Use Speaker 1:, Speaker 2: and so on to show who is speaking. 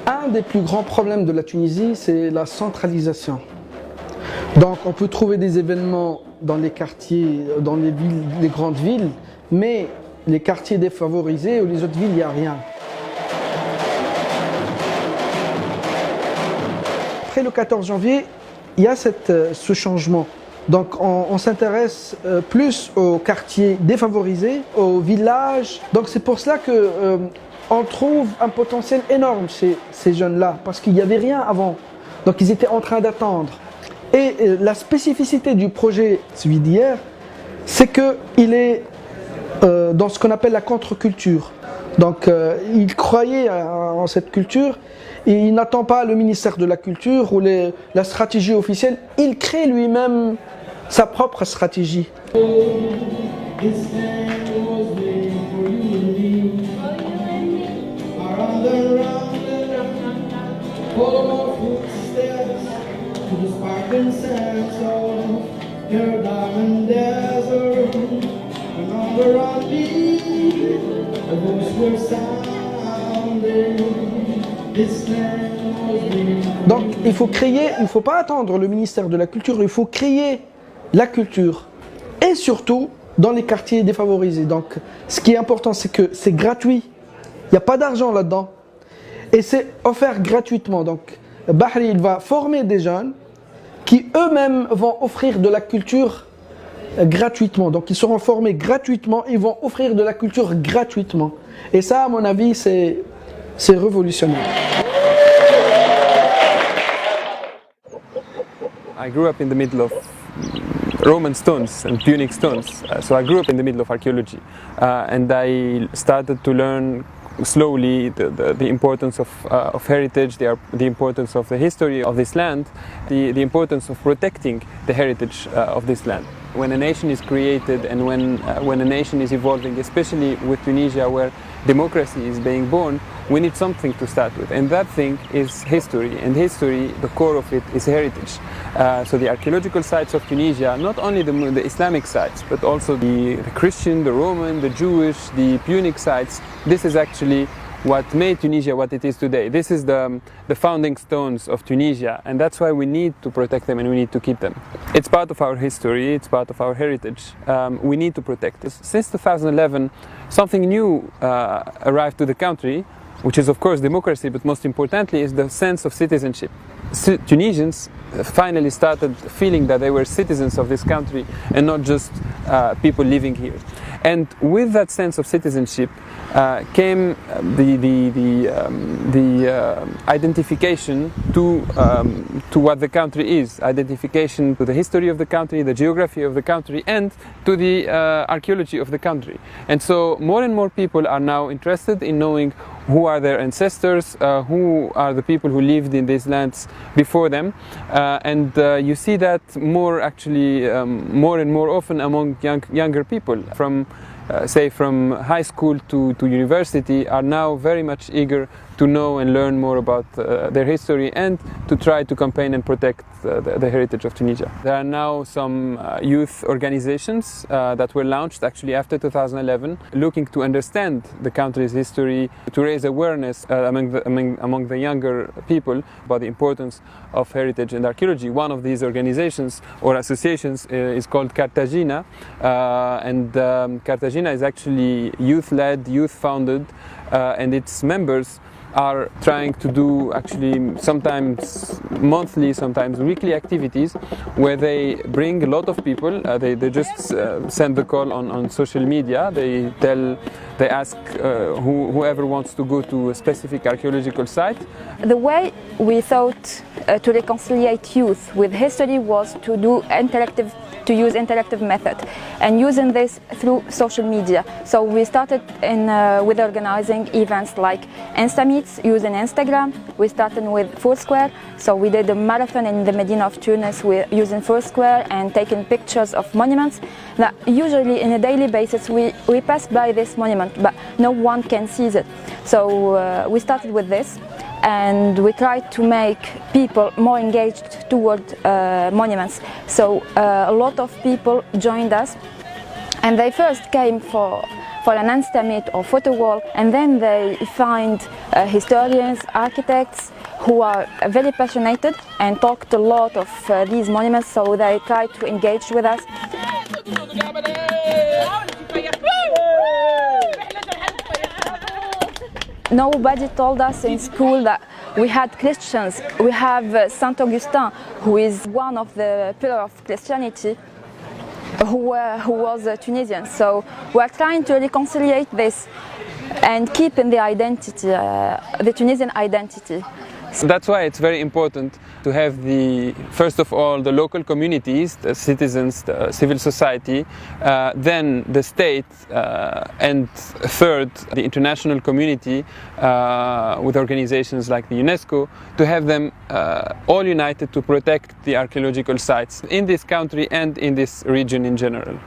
Speaker 1: Un des plus grands problèmes de la Tunisie, c'est la centralisation. Donc on peut trouver des événements dans les quartiers, dans les villes, les grandes villes, mais les quartiers défavorisés ou les autres villes, il n'y a rien. Après le 14 janvier, il y a ce changement. Donc on s'intéresse plus aux quartiers défavorisés, aux villages. Donc c'est pour cela que on trouve un potentiel énorme chez ces jeunes-là, parce qu'il n'y avait rien avant. Donc ils étaient en train d'attendre. Et la spécificité du projet, celui d'hier, c'est qu'il est dans ce qu'on appelle la contre-culture. Donc il croyait en cette culture, et il n'attend pas le ministère de la Culture ou la stratégie officielle, il crée lui-même sa propre stratégie. Donc il ne faut pas attendre le ministère de la Culture, il faut créer la culture. Et surtout dans les quartiers défavorisés. Donc ce qui est important, c'est que c'est gratuit. Il n'y a pas d'argent là-dedans. Et c'est offert gratuitement. Donc Bahri, il va former des jeunes qui eux-mêmes vont offrir de la culture gratuitement. Donc ils seront formés gratuitement, ils vont offrir de la culture gratuitement. Et ça, à mon avis, c'est révolutionnaire.
Speaker 2: I grew up in the middle of Roman stones and Punic stones, so I grew up in the middle of archaeology, and I started to learn slowly the importance of heritage, the importance of the history of this land, the importance of protecting the heritage of this land. When a nation is created and when a nation is evolving, especially with Tunisia where democracy is being born, we need something to start with, and that thing is history, and history, the core of it is heritage. So the archaeological sites of Tunisia, not only the Islamic sites, but also the Christian, the Roman, the Jewish, the Punic sites, this is actually what made Tunisia what it is today. This is the founding stones of Tunisia, and that's why we need to protect them and we need to keep them. It's part of our history, it's part of our heritage. We need to protect this. Since 2011, something new arrived to the country, which is of course democracy, but most importantly is the sense of citizenship. Tunisians finally started feeling that they were citizens of this country and not just people living here. And with that sense of citizenship came the identification to what the country is, identification to the history of the country, the geography of the country, and to the archaeology of the country. And so more and more people are now interested in knowing who are their ancestors, who are the people who lived in these lands before them, and you see that more and more often among younger people from high school to university are now very much eager to know and learn more about their history and to try to campaign and protect the heritage of Tunisia. There are now some youth organizations that were launched actually after 2011, looking to understand the country's history, to raise awareness among the younger people about the importance of heritage and archaeology. One of these organizations or associations is called Carthagina, and Carthagina is actually youth-led, youth-founded, and its members are trying to do actually sometimes monthly, sometimes weekly activities where they bring a lot of people. They just send the call on social media. They ask whoever wants to go to a specific archaeological site.
Speaker 3: The way we thought to reconcile youth with history was to use interactive method and using this through social media. So we started with organizing events like Insta Meet, meets using Instagram. We started with Foursquare, so we did a marathon in the Medina of Tunis using Foursquare and taking pictures of monuments that usually on a daily basis we pass by this monument, but no one can see it. So we started with this, and we tried to make people more engaged toward monuments. So a lot of people joined us, and they first came for an Insta meet or photo wall, and then they find historians, architects who are very passionate and talked a lot of these monuments, so they tried to engage with us. Nobody told us in school that we had Christians. We have Saint Augustine, who is one of the pillars of Christianity, who was a Tunisian. So we're trying to reconcile this and keep in the identity, the Tunisian identity.
Speaker 2: So that's why it's very important to have first of all, the local communities, the citizens, the civil society, then the state, and third, the international community with organizations like the UNESCO, to have them all united to protect the archaeological sites in this country and in this region in general.